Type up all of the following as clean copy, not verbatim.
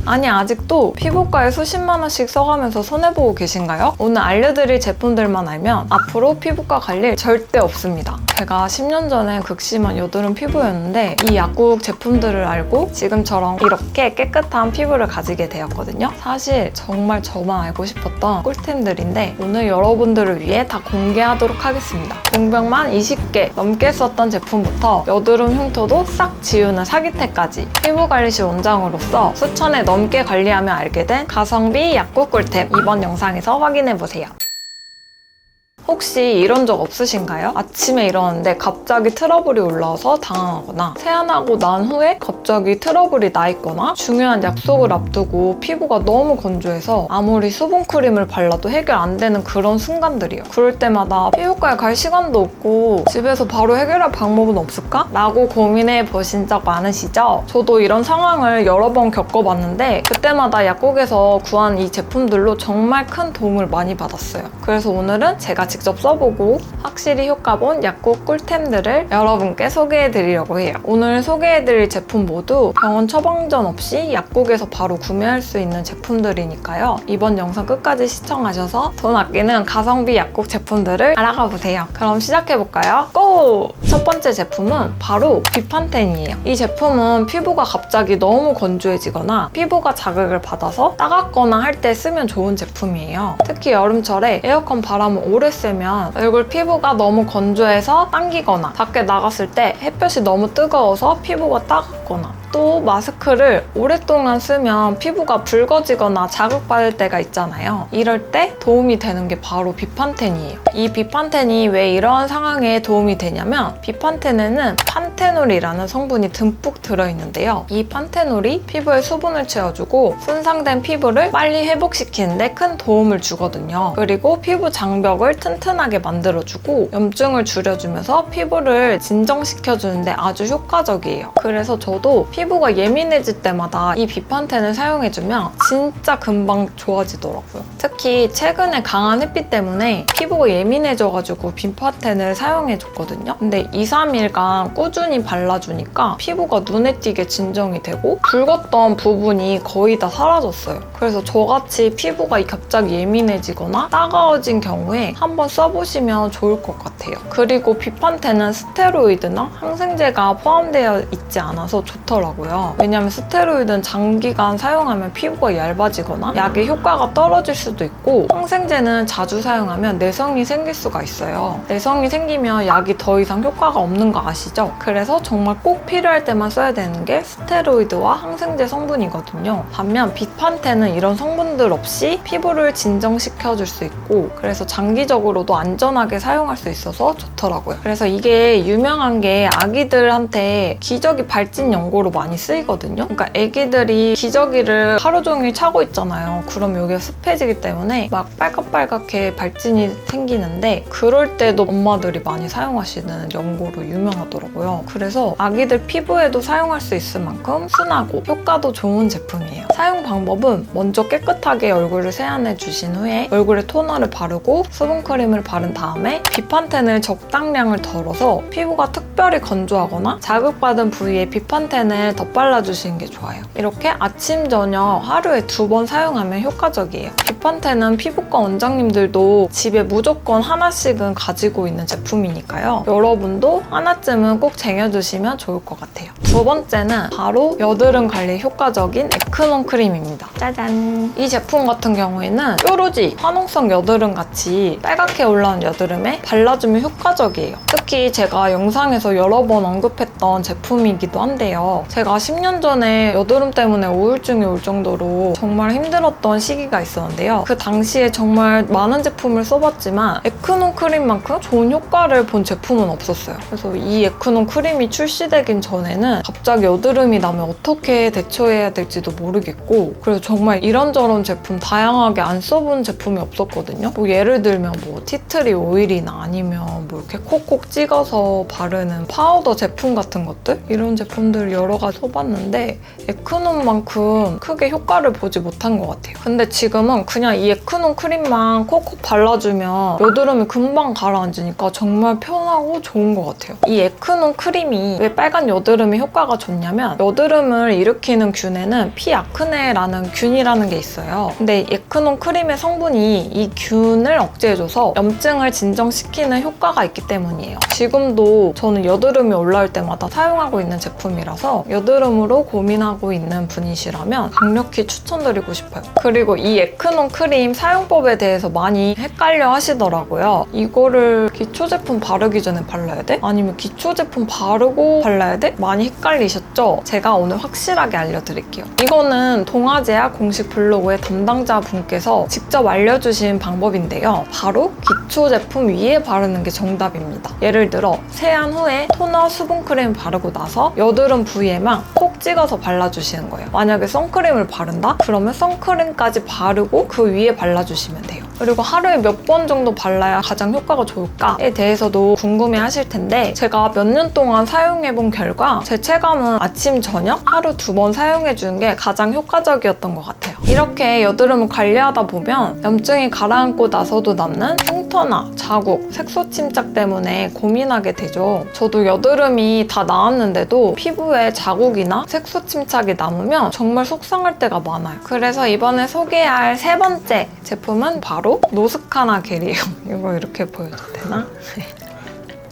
아니 아직도 피부과에 수십만 원씩 써가면서 손해보고 계신가요? 오늘 알려드릴 제품들만 알면 앞으로 피부과 갈 일 절대 없습니다. 제가 10년 전에 극심한 여드름 피부였는데 이 약국 제품들을 알고 지금처럼 이렇게 깨끗한 피부를 가지게 되었거든요. 사실 정말 저만 알고 싶었던 꿀템들인데 오늘 여러분들을 위해 다 공개하도록 하겠습니다. 공병만 20개 넘게 썼던 제품부터 여드름 흉터도 싹 지우는 사기태까지 피부관리실 원장으로서 수천에 넘게 관리하며 알게 된 가성비 약국 꿀템 이번 영상에서 확인해보세요. 혹시 이런 적 없으신가요? 아침에 일어났는데 갑자기 트러블이 올라와서 당황하거나 세안하고 난 후에 갑자기 트러블이 나 있거나 중요한 약속을 앞두고 피부가 너무 건조해서 아무리 수분크림을 발라도 해결 안 되는 그런 순간들이에요. 그럴 때마다 피부과에 갈 시간도 없고 집에서 바로 해결할 방법은 없을까? 라고 고민해 보신 적 많으시죠? 저도 이런 상황을 여러 번 겪어봤는데 그때마다 약국에서 구한 이 제품들로 정말 큰 도움을 많이 받았어요. 그래서 오늘은 제가 직접 써보고 확실히 효과 본 약국 꿀템들을 여러분께 소개해드리려고 해요. 오늘 소개해드릴 제품 모두 병원 처방전 없이 약국에서 바로 구매할 수 있는 제품들이니까요. 이번 영상 끝까지 시청하셔서 돈 아끼는 가성비 약국 제품들을 알아가 보세요. 그럼 시작해볼까요? 고! 첫 번째 제품은 바로 비판텐이에요. 이 제품은 피부가 갑자기 너무 건조해지거나 피부가 자극을 받아서 따갑거나 할 때 쓰면 좋은 제품이에요. 특히 여름철에 에어컨 바람을 오래 쐬면 얼굴 피부가 너무 건조해서 당기거나 밖에 나갔을 때 햇볕이 너무 뜨거워서 피부가 따갑거나 또 마스크를 오랫동안 쓰면 피부가 붉어지거나 자극받을 때가 있잖아요. 이럴 때 도움이 되는 게 바로 비판텐이에요. 이 비판텐이 왜 이러한 상황에 도움이 되냐면 비판텐에는 판테놀이라는 성분이 듬뿍 들어있는데요. 이 판테놀이 피부에 수분을 채워주고 손상된 피부를 빨리 회복시키는 데 큰 도움을 주거든요. 그리고 피부 장벽을 튼튼하게 만들어주고 염증을 줄여주면서 피부를 진정시켜주는 데 아주 효과적이에요. 그래서 저도 피부가 예민해질 때마다 이 비판텐을 사용해주면 진짜 금방 좋아지더라고요. 특히 최근에 강한 햇빛 때문에 피부가 예민해져가지고 비판텐을 사용해줬거든요. 근데 2-3일간 꾸준히 발라주니까 피부가 눈에 띄게 진정이 되고 붉었던 부분이 거의 다 사라졌어요. 그래서 저같이 피부가 갑자기 예민해지거나 따가워진 경우에 한번 써보시면 좋을 것 같아요. 그리고 비판텐은 스테로이드나 항생제가 포함되어 있지 않아서 좋더라고요. 왜냐면 스테로이드는 장기간 사용하면 피부가 얇아지거나 약의 효과가 떨어질 수도 있고 항생제는 자주 사용하면 내성이 생길 수가 있어요. 내성이 생기면 약이 더 이상 효과가 없는 거 아시죠? 그래서 정말 꼭 필요할 때만 써야 되는 게 스테로이드와 항생제 성분이거든요. 반면 비판텐은 이런 성분들 없이 피부를 진정시켜줄 수 있고 그래서 장기적으로도 안전하게 사용할 수 있어서 좋더라고요. 그래서 이게 유명한 게 아기들한테 기저귀 발진 연고로 많이 쓰이거든요. 그러니까 아기들이 기저귀를 하루 종일 차고 있잖아요. 그럼 여기가 습해지기 때문에 막 빨갛빨갛게 발진이 생기는데 그럴 때도 엄마들이 많이 사용하시는 연고로 유명하더라고요. 그래서 아기들 피부에도 사용할 수 있을 만큼 순하고 효과도 좋은 제품이에요. 사용 방법은 먼저 깨끗하게 얼굴을 세안해 주신 후에 얼굴에 토너를 바르고 수분크림을 바른 다음에 비판텐을 적당량을 덜어서 피부가 특별히 건조하거나 자극받은 부위에 비판텐을 덧발라주시는 게 좋아요. 이렇게 아침, 저녁 하루에 2번 사용하면 효과적이에요. 비판텐은 피부과 원장님들도 집에 무조건 하나씩은 가지고 있는 제품이니까요. 여러분도 하나쯤은 꼭 쟁여두시면 좋을 것 같아요. 두 번째는 바로 여드름 관리에 효과적인 에크논 크림입니다. 짜잔! 이 제품 같은 경우에는 뾰루지, 화농성 여드름 같이 빨갛게 올라온 여드름에 발라주면 효과적이에요. 특히 제가 영상에서 여러 번 언급했던 제품이기도 한데요. 제가 10년 전에 여드름 때문에 우울증이 올 정도로 정말 힘들었던 시기가 있었는데요. 그 당시에 정말 많은 제품을 써봤지만 에크논 크림만큼 좋은 효과를 본 제품은 없었어요. 그래서 이 에크논 크림이 출시되긴 전에는 갑자기 여드름이 나면 어떻게 대처해야 될지도 모르겠고 그래서 정말 이런저런 제품 다양하게 안 써본 제품이 없었거든요. 뭐 예를 들면 뭐 티트리 오일이나 아니면 뭐 이렇게 콕콕 찍어서 바르는 파우더 제품 같은 것들 이런 제품들 여러 가지 써봤는데 에크논만큼 크게 효과를 보지 못한 것 같아요. 근데 지금은 그냥 이 에크논 크림만 콕콕 발라주면 여드름이 금방 가라앉으니까 정말 편하고 좋은 것 같아요. 이 에크논 크림 크림이 왜 빨간 여드름이 효과가 좋냐면 여드름을 일으키는 균에는 피아크네라는 균이라는 게 있어요. 근데 에크논 크림의 성분이 이 균을 억제해줘서 염증을 진정시키는 효과가 있기 때문이에요. 지금도 저는 여드름이 올라올 때마다 사용하고 있는 제품이라서 여드름으로 고민하고 있는 분이시라면 강력히 추천드리고 싶어요. 그리고 이 에크논 크림 사용법에 대해서 많이 헷갈려 하시더라고요. 이거를 기초 제품 바르기 전에 발라야 돼? 아니면 기초 제품 바르고 발라야 돼? 많이 헷갈리셨죠? 제가 오늘 확실하게 알려드릴게요. 이거는 동아제약 공식 블로그의 담당자분께서 직접 알려주신 방법인데요. 바로 기초 제품 위에 바르는 게 정답입니다. 예를 들어 세안 후에 토너 수분크림 바르고 나서 여드름 부위에만 콕 찍어서 발라주시는 거예요. 만약에 선크림을 바른다? 그러면 선크림까지 바르고 그 위에 발라주시면 돼요. 그리고 하루에 몇 번 정도 발라야 가장 효과가 좋을까에 대해서도 궁금해 하실 텐데 제가 몇 년 동안 사용해본 결과 제 체감은 아침, 저녁 하루 2번 사용해주는 게 가장 효과적이었던 것 같아요. 이렇게 여드름을 관리하다 보면 염증이 가라앉고 나서도 남는 흉터나 자국, 색소 침착 때문에 고민하게 되죠. 저도 여드름이 다 나았는데도 피부에 자국이나 색소 침착이 남으면 정말 속상할 때가 많아요. 그래서 이번에 소개할 3번째 제품은 바로 노스카나 겔이에요. 이거 이렇게 보여도 되나?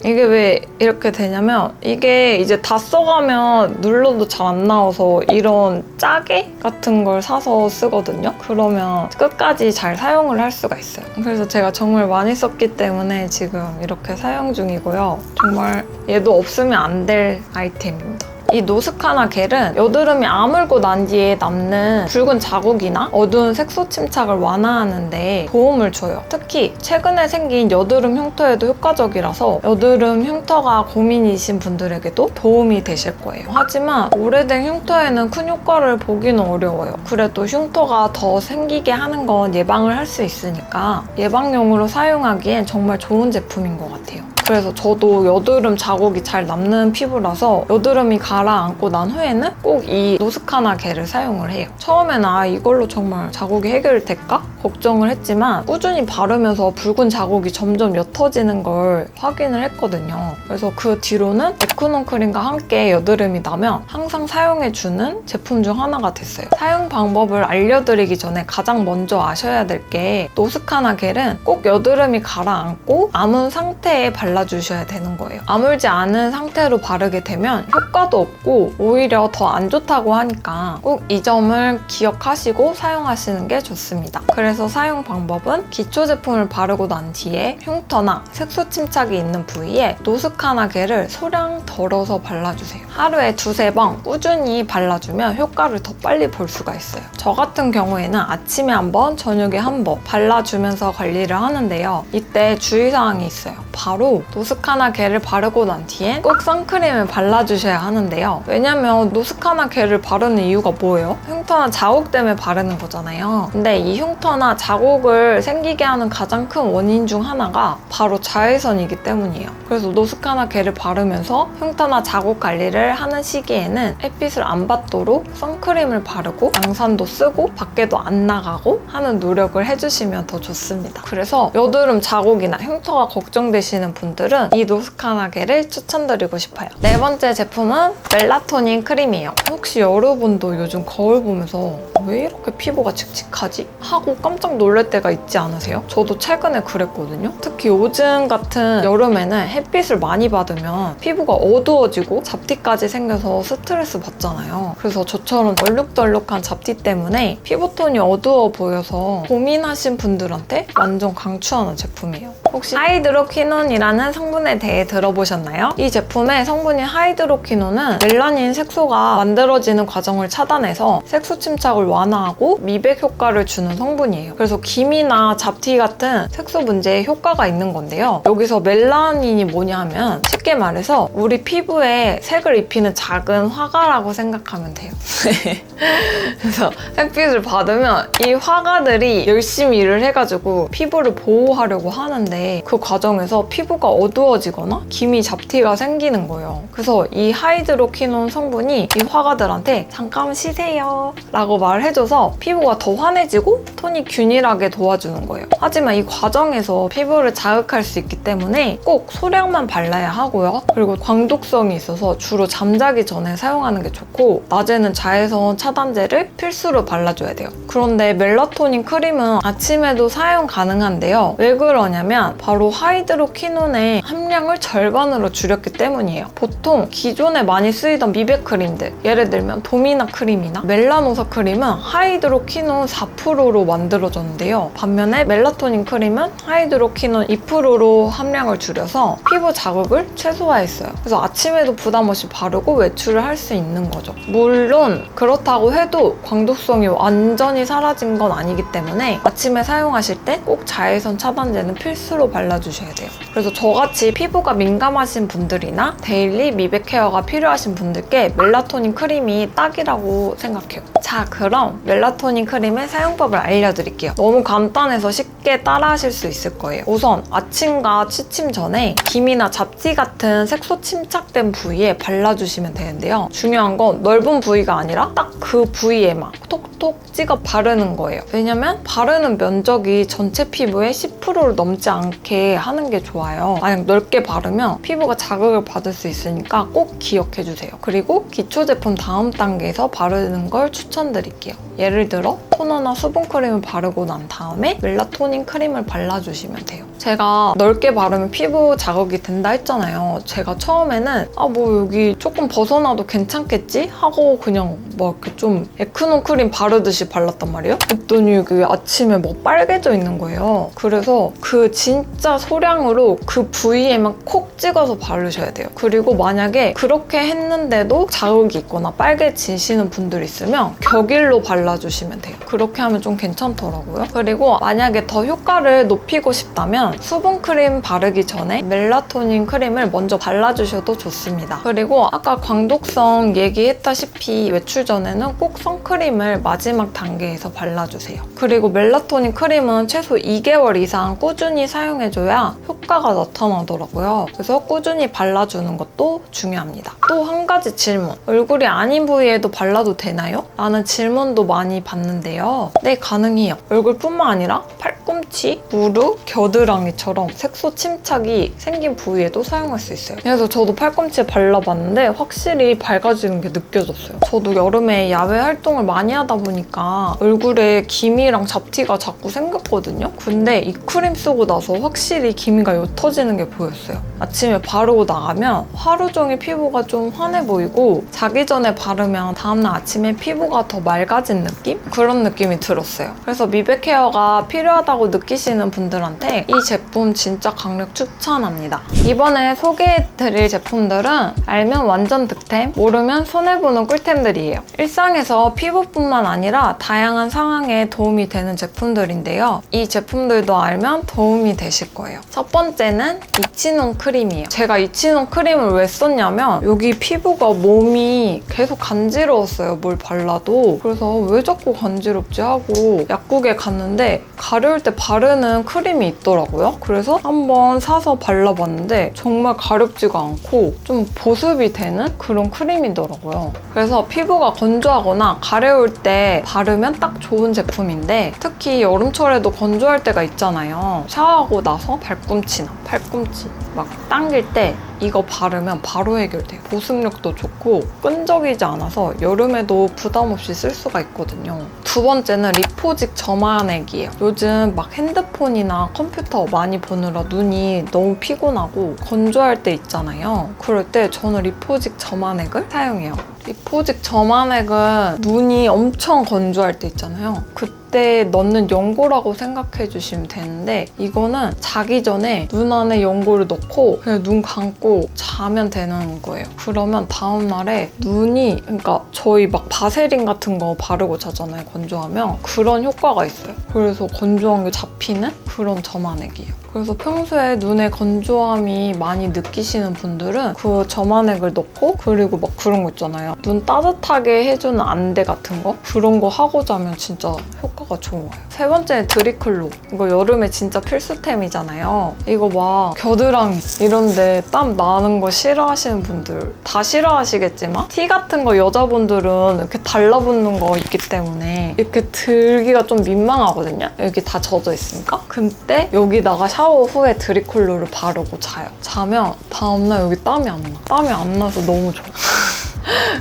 이게 왜 이렇게 되냐면 이게 이제 다 써가면 눌러도 잘 안 나와서 이런 짜개 같은 걸 사서 쓰거든요. 그러면 끝까지 잘 사용을 할 수가 있어요. 그래서 제가 정말 많이 썼기 때문에 지금 이렇게 사용 중이고요. 정말 얘도 없으면 안 될 아이템입니다. 이 노스카나 겔은 여드름이 아물고 난 뒤에 남는 붉은 자국이나 어두운 색소 침착을 완화하는 데 도움을 줘요. 특히 최근에 생긴 여드름 흉터에도 효과적이라서 여드름 흉터가 고민이신 분들에게도 도움이 되실 거예요. 하지만 오래된 흉터에는 큰 효과를 보기는 어려워요. 그래도 흉터가 더 생기게 하는 건 예방을 할 수 있으니까 예방용으로 사용하기엔 정말 좋은 제품인 것 같아요. 그래서 저도 여드름 자국이 잘 남는 피부라서 여드름이 가라앉고 난 후에는 꼭 이 노스카나 겔을 사용을 해요. 처음에는 이걸로 정말 자국이 해결될까? 걱정을 했지만 꾸준히 바르면서 붉은 자국이 점점 옅어지는 걸 확인을 했거든요. 그래서 그 뒤로는 에크논 크림과 함께 여드름이 나면 항상 사용해주는 제품 중 하나가 됐어요. 사용 방법을 알려드리기 전에 가장 먼저 아셔야 될 게 노스카나 겔은 꼭 여드름이 가라앉고 아문 상태에 발라주셔야 되는 거예요. 아물지 않은 상태로 바르게 되면 효과도 없고 오히려 더 안 좋다고 하니까 꼭 이 점을 기억하시고 사용하시는 게 좋습니다. 그래서 사용 방법은 기초 제품을 바르고 난 뒤에 흉터나 색소 침착이 있는 부위에 노스카나 겔을 소량 덜어서 발라주세요. 하루에 2-3번 꾸준히 발라주면 효과를 더 빨리 볼 수가 있어요. 저 같은 경우에는 아침에 1번, 저녁에 1번 발라주면서 관리를 하는데요. 이때 주의사항이 있어요. 바로 노스카나 겔을 바르고 난 뒤엔 꼭 선크림을 발라주셔야 하는데요. 왜냐면 노스카나 겔을 바르는 이유가 뭐예요? 흉터나 자국 때문에 바르는 거잖아요. 근데 이 흉터나 자국을 생기게 하는 가장 큰 원인 중 하나가 바로 자외선이기 때문이에요. 그래서 노스카나 겔을 바르면서 흉터나 자국 관리를 하는 시기에는 햇빛을 안 받도록 선크림을 바르고 양산도 쓰고 밖에도 안 나가고 하는 노력을 해주시면 더 좋습니다. 그래서 여드름 자국이나 흉터가 걱정되시는 분들은 이 노스카나 겔을 추천드리고 싶어요. 4번째 제품은 멜라토닌 크림이에요. 혹시 여러분도 요즘 거울 보면서 왜 이렇게 피부가 칙칙하지? 하고 깜짝 놀랄 때가 있지 않으세요? 저도 최근에 그랬거든요. 특히 요즘 같은 여름에는 햇빛을 많이 받으면 피부가 어두워지고 잡티까지 생겨서 스트레스 받잖아요. 그래서 저처럼 얼룩덜룩한 잡티 때문에 피부톤이 어두워 보여서 고민하신 분들한테 완전 강추하는 제품이에요. 혹시 하이드로퀴논이라는 성분에 대해 들어보셨나요? 이 제품의 성분인 하이드로퀴논은 멜라닌 색소가 만들어지는 과정을 차단해서 색소 침착을 완화하고 미백 효과를 주는 성분이에요. 그래서 기미나 잡티 같은 색소 문제에 효과가 있는 건데요. 여기서 멜라닌이 뭐냐 하면 쉽게 말해서 우리 피부에 색을 입히는 작은 화가라고 생각하면 돼요. 그래서 햇빛을 받으면 이 화가들이 열심히 일을 해가지고 피부를 보호하려고 하는데 그 과정에서 그래서 피부가 어두워지거나 기미 잡티가 생기는 거예요. 그래서 이 하이드로퀴논 성분이 이 화가들한테 잠깐 쉬세요 라고 말해줘서 피부가 더 환해지고 톤이 균일하게 도와주는 거예요. 하지만 이 과정에서 피부를 자극할 수 있기 때문에 꼭 소량만 발라야 하고요. 그리고 광독성이 있어서 주로 잠자기 전에 사용하는 게 좋고 낮에는 자외선 차단제를 필수로 발라줘야 돼요. 그런데 멜라토닌 크림은 아침에도 사용 가능한데요. 왜 그러냐면 바로 하이드로퀴논의 함량을 절반으로 줄였기 때문이에요. 보통 기존에 많이 쓰이던 미백 크림들, 예를 들면 도미나 크림이나 멜라노사 크림은 하이드로퀴논 4%로 만들어졌는데요. 반면에 멜라토닌 크림은 하이드로퀴논 2%로 함량을 줄여서 피부 자극을 최소화했어요. 그래서 아침에도 부담 없이 바르고 외출을 할 수 있는 거죠. 물론 그렇다고 해도 광독성이 완전히 사라진 건 아니기 때문에 아침에 사용하실 때 꼭 자외선 차단제는 필수로 발라주셔야 돼요. 그래서 저같이 피부가 민감하신 분들이나 데일리 미백 케어가 필요하신 분들께 멜라토닌 크림이 딱이라고 생각해요. 자, 그럼 멜라토닌 크림의 사용법을 알려드릴게요. 너무 간단해서 쉽게 따라하실 수 있을 거예요. 우선 아침과 취침 전에 기미나 잡티 같은 색소 침착된 부위에 발라주시면 되는데요. 중요한 건 넓은 부위가 아니라 딱 그 부위에만 톡톡 찍어 바르는 거예요. 왜냐면 바르는 면적이 전체 피부의 10%를 넘지 않게 하는 게 좋아요. 만약 넓게 바르면 피부가 자극을 받을 수 있으니까 꼭 기억해주세요. 그리고 기초 제품 다음 단계에서 바르는 걸 추천드릴게요. 예를 들어 토너나 수분크림을 바르고 난 다음에 멜라토닌 크림을 발라주시면 돼요. 제가 넓게 바르면 피부 자극이 된다 했잖아요. 제가 처음에는 뭐 여기 조금 벗어나도 괜찮겠지? 하고 그냥 막 이렇게 좀 에크논 크림 바르듯이 발랐단 말이에요. 그랬더니 여기 아침에 뭐 빨개져 있는 거예요. 그래서 그 진짜 소량으로 그 부위에만 콕 찍어서 바르셔야 돼요. 그리고 만약에 그렇게 했는데도 자극이 있거나 빨개지시는 분들 있으면 격일로 발라주시면 돼요. 그렇게 하면 좀 괜찮더라고요. 그리고 만약에 더 효과를 높이고 싶다면 수분크림 바르기 전에 멜라토닌 크림을 먼저 발라주셔도 좋습니다. 그리고 아까 광독성 얘기했다시피 외출 전에는 꼭 선크림을 마지막 단계에서 발라주세요. 그리고 멜라토닌 크림은 최소 2개월 이상 꾸준히 사용해줘야 효과가 나타나더라고요. 그래서 꾸준히 발라주는 것도 중요합니다. 또 한 가지 질문. 얼굴이 아닌 부위에도 발라도 되나요? 라는 질문도 많이 받는데요. 네, 가능해요. 얼굴뿐만 아니라 팔꿈치, 무릎, 겨드랑이처럼 색소 침착이 생긴 부위에도 사용할 수 있어요. 그래서 저도 팔꿈치에 발라봤는데 확실히 밝아지는 게 느껴졌어요. 저도 여름에 야외 활동을 많이 하다 보니까 얼굴에 기미랑 잡티가 자꾸 생겼거든요. 근데 이 크림 쓰고 나서 확실히 기미가 옅어지는 게 보였어요. 아침에 바르고 나가면 하루 종일 피부가 좀 환해 보이고 자기 전에 바르면 다음날 아침에 피부가 더 맑아진 느낌? 그런 느낌이 들었어요. 그래서 미백 케어가 필요하다고 느끼시는 분들한테 이 제품 진짜 강력 추천합니다. 이번에 소개해드릴 제품들은 알면 완전 득템, 모르면 손해보는 꿀템들이에요. 일상에서 피부뿐만 아니라 다양한 상황에 도움이 되는 제품들인데요. 이 제품들도 알면 도움이 되실 거예요. 첫 번째는 이치논 크림이에요. 제가 이치논 크림을 왜 썼냐면 여기 피부가 몸이 계속 간지러웠어요. 뭘 발라도. 그래서 왜 자꾸 간지럽지 하고 약국에 갔는데 가려울 때 바르는 크림이 있더라고요. 그래서 한번 사서 발라봤는데 정말 가렵지가 않고 좀 보습이 되는 그런 크림이더라고요. 그래서 피부가 건조하거나 가려울 때 바르면 딱 좋은 제품인데 특히 여름철에도 건조할 때가 있잖아요. 샤워하고 나서 발꿈치나 팔꿈치 막 당길 때 이거 바르면 바로 해결돼요. 보습력도 좋고 끈적이지 않아서 여름에도 부담 없이 쓸 수가 있거든요. 두 번째는 리포직 점화액이에요. 요즘 막 핸드폰이나 컴퓨터 많이 보느라 눈이 너무 피곤하고 건조할 때 있잖아요. 그럴 때 저는 리포직 점화액을 사용해요. 리포직 점화액은 눈이 엄청 건조할 때 있잖아요. 그때 넣는 연고라고 생각해 주시면 되는데 이거는 자기 전에 눈 안에 연고를 넣고 그냥 눈 감고 자면 되는 거예요. 그러면 다음날에 눈이, 그러니까 저희 막 바세린 같은 거 바르고 자잖아요. 건조하면 그런 효과가 있어요. 그래서 건조한 게 잡히는 그런 점화액이에요. 그래서 평소에 눈에 건조함이 많이 느끼시는 분들은 그 점화액을 넣고 그리고 막 그런 거 있잖아요. 눈 따뜻하게 해주는 안대 같은 거? 그런 거 하고 자면 진짜 효과가 좋아요. 세 번째는 드리클로. 이거 여름에 진짜 필수템이잖아요. 이거 막 겨드랑이 이런데 땀 나는 거 싫어하시는 분들 다 싫어하시겠지만 티 같은 거 여자분들은 이렇게 달라붙는 거 있기 때문에 이렇게 들기가 좀 민망하거든요. 여기 다 젖어 있으니까. 그때 여기다가 샤워 후에 드리클로를 바르고 자요. 자면 다음날 여기 땀이 안 나. 땀이 안 나서 너무 좋아.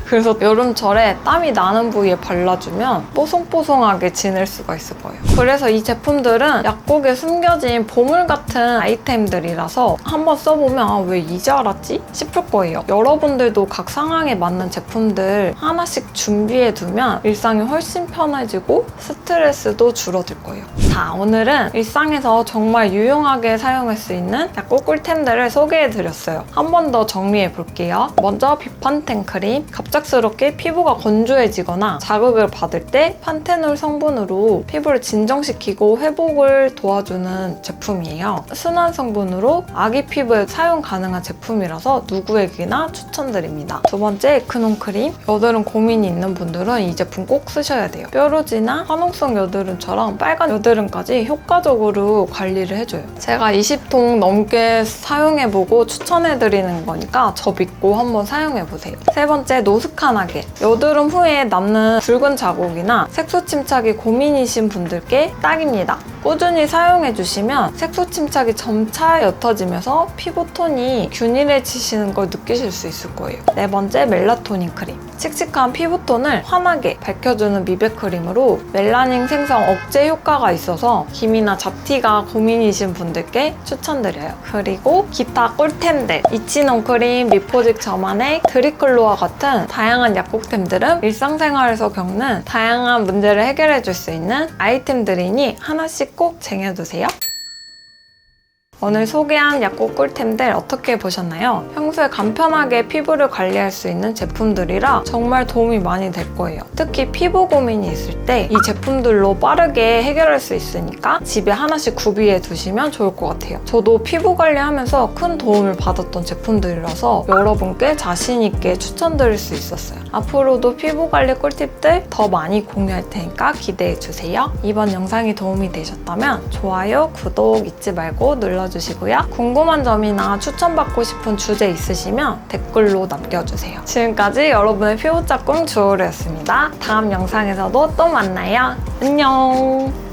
그래서 여름철에 땀이 나는 부위에 발라주면 뽀송뽀송하게 지낼 수가 있을 거예요. 그래서 이 제품들은 약국에 숨겨진 보물 같은 아이템들이라서 한번 써보면 아, 왜 이제 알았지? 싶을 거예요. 여러분들도 각 상황에 맞는 제품들 하나씩 준비해두면 일상이 훨씬 편해지고 스트레스도 줄어들 거예요. 자, 오늘은 일상에서 정말 유용하게 사용할 수 있는 약국 꿀템들을 소개해드렸어요. 한 번 더 정리해볼게요. 먼저 비판텐 크림. 갑작스럽게 피부가 건조해지거나 자극을 받을 때 판테놀 성분으로 피부를 진정시키고 회복을 도와주는 제품이에요. 순한 성분으로 아기 피부에 사용 가능한 제품이라서 누구에게나 추천드립니다. 두 번째, 에크논 크림. 여드름 고민이 있는 분들은 이 제품 꼭 쓰셔야 돼요. 뾰루지나 화농성 여드름처럼 빨간 여드름까지 효과적으로 관리를 해줘요. 제가 20통 넘게 사용해보고 추천해드리는 거니까 저 믿고 한번 사용해보세요. 세 번째, 노스칸하게. 여드름 후에 남는 붉은 자국이나 색소 침착이 고민이신 분들께 딱입니다. 꾸준히 사용해주시면 색소 침착이 점차 옅어지면서 피부톤이 균일해지시는 걸 느끼실 수 있을 거예요. 네 번째, 멜라토닌 크림. 칙칙한 피부톤을 환하게 밝혀주는 미백 크림으로 멜라닌 생성 억제 효과가 있어서 기미나 잡티가 고민이신 분들께 추천드려요. 그리고 기타 꿀템들, 이치논 크림, 미포직 저만액, 드리클로와 같은 다양한 약국템들은 일상생활에서 겪는 다양한 문제를 해결해줄 수 있는 아이템들이니 하나씩 꼭 쟁여두세요. 오늘 소개한 약국 꿀템들 어떻게 보셨나요? 평소에 간편하게 피부를 관리할 수 있는 제품들이라 정말 도움이 많이 될 거예요. 특히 피부 고민이 있을 때 이 제품들로 빠르게 해결할 수 있으니까 집에 하나씩 구비해 두시면 좋을 것 같아요. 저도 피부 관리하면서 큰 도움을 받았던 제품들이라서 여러분께 자신 있게 추천드릴 수 있었어요. 앞으로도 피부 관리 꿀팁들 더 많이 공유할 테니까 기대해 주세요. 이번 영상이 도움이 되셨다면 좋아요, 구독 잊지 말고 눌러주시고요. 궁금한 점이나 추천받고 싶은 주제 있으시면 댓글로 남겨주세요. 지금까지 여러분의 피부 짝꿍 주호르였습니다. 다음 영상에서도 또 만나요. 안녕!